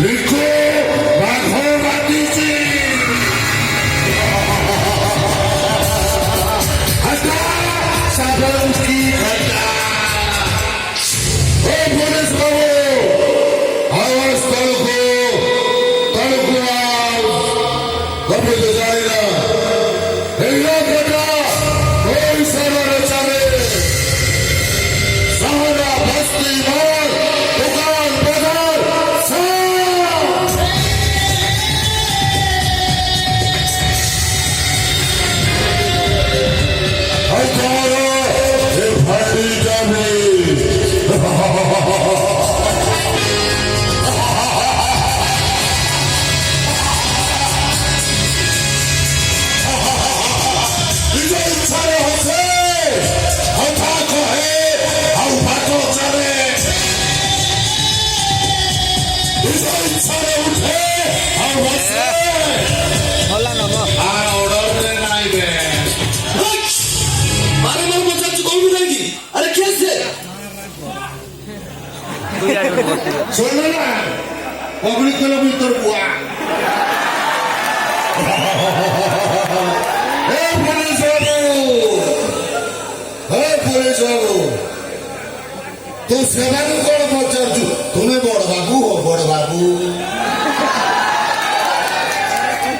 लिखो बाघा मातीची हटा साबन की घटा ओ पुलिस बाबू आवाज तड़को कभी तो जाएगा बेटा कोई सारा रचावे सारा बस्ती मार दुकान बाजार Saudara, publik lebih terbuang. Polis babu, tu sekarang kau macam tu, तुम्हें बड़ बाबू हो बड़ बाबू,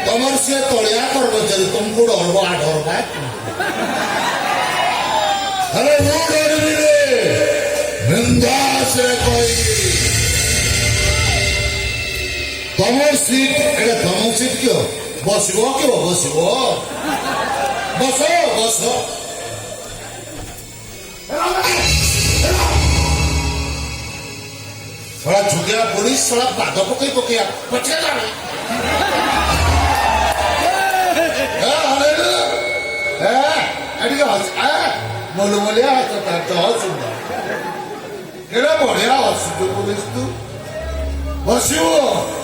तमर से तोड़िया कर बच्चे तुमको डरबा डरबा, अरे वो डर भी रे, निंदा से कोई तमर सीट अरे तमर सीट क्यों बसो बसो थोड़ा झुकिया पुलिस थोड़ा बाधा पकई पकई पछे जाना मोलू मोलिया सुंदर केड़ा बढ़िया पुलिस तू बसियो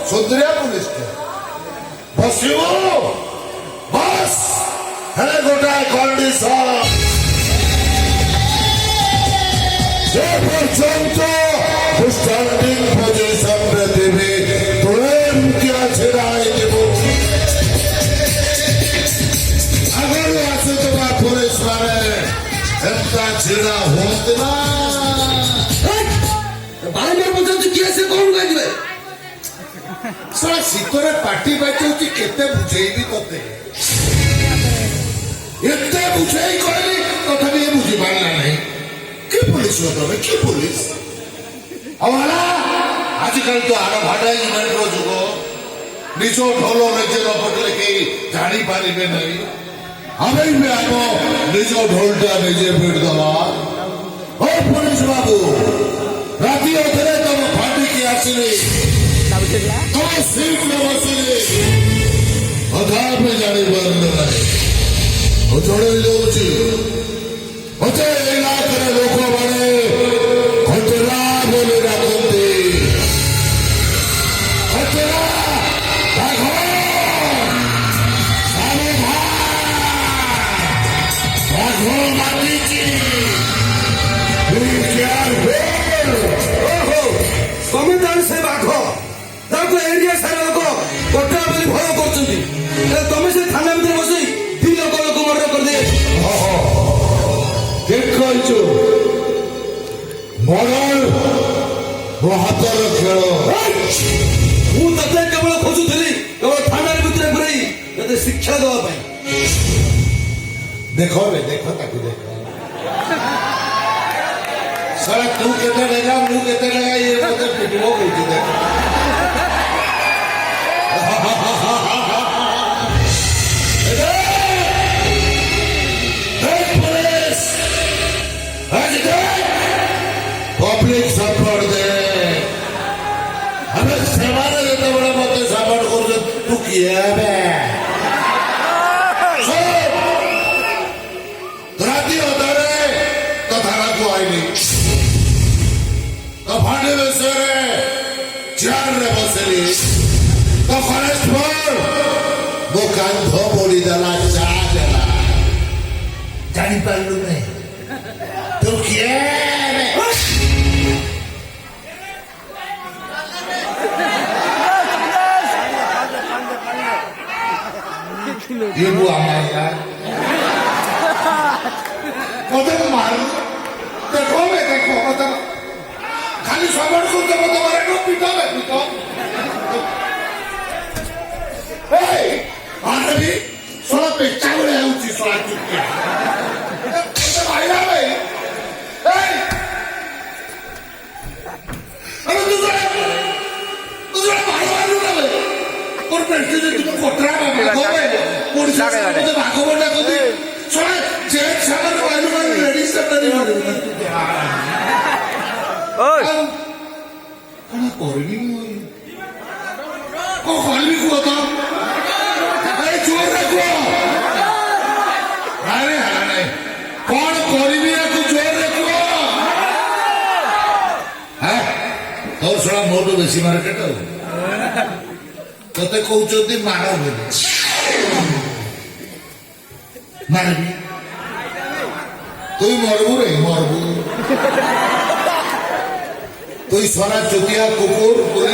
सुंदरिया पुलिस के बसियो बस हेले गोटा कंडीशन जे पर्यंत स्टैंडिंग पोजीशन रे देबे तुरंत क्या छेड़ाई देबो अगर आसे तो बा पुलिस वाले एंता छेड़ा होत ना बारंबार पचास कैसे कौन गए सारा सितरे पार्टी बैठे होती केते बुझेई तोते एते बुझेई कहली कथा भी बुझी पारला नहीं की पुलिस हो तबे की पुलिस हवाला आजकल तो आरो भाटाई इवेंट रो जुगो निजो ढोलो नजे न पटले के जानी पारिबे नहीं हमें भी आको निजो ढोलटा निजे पीट दवा ओ पुलिस बाबू राती होते तुम फाटी की आसली तुम सीट में बसली अधा पे जानी बंद नहीं वो जोड़े जाऊची होते इलाके लोग बने खतरा बोले रखते खतरा बाघा मातीची संविधान से बाघ ताको एरिया सारा लोक कोटा बोली भय करछन्ती तमे से थाना भीतर बसी दी लोक मर्डर कर दे देखो मर्डर वो हातर खेल मु तते केवल खोजुथली केवल थाना भीतर पुरई तते शिक्षा देवा पई देखो रे देखो ताकू देखो सारा तू केते लगा मु केते लगा ये मते पिटबो बोलती देखो पब्लिक सपोर्ट दे हमें सेवारे देते बड़े मत सपोर्ट कर तू किया बे राती होता रे तो थाना को आई नहीं तो फाटे में सेरे चार रे बसेली तो फॉरेस्ट पर वो कान धो बोली दला चाह दला जानी पालू में तू किया बे ইবু আমার কত মার দেখো দেখো কথা খালি সবার করতে কত মারে পিটাবে পিটো এই আরে সোলা পেচ্চা করে আউছি সোলা চুপকে ভাইরা ভাই এই আরে তুই ভালো ভালো না ওর পেটে যে তুমি পত্রা বাবা পরিষ্কার করতে ভাগবো না কদি সোলা যে সামনে ভালো ভালো রেডি সেটারি মারবে না ওই কোন করবি ও খালি কথা এই জোর রাখো আরে আরে কোন করবি একটু জোর রাখো হ্যাঁ তোর সব মোটো বেশি মার্কেট তোতে কৌচন্তি মারবে মারবি তুই মরবু রে মরবু তুই সোনা চুতিয়া কুকুর তুই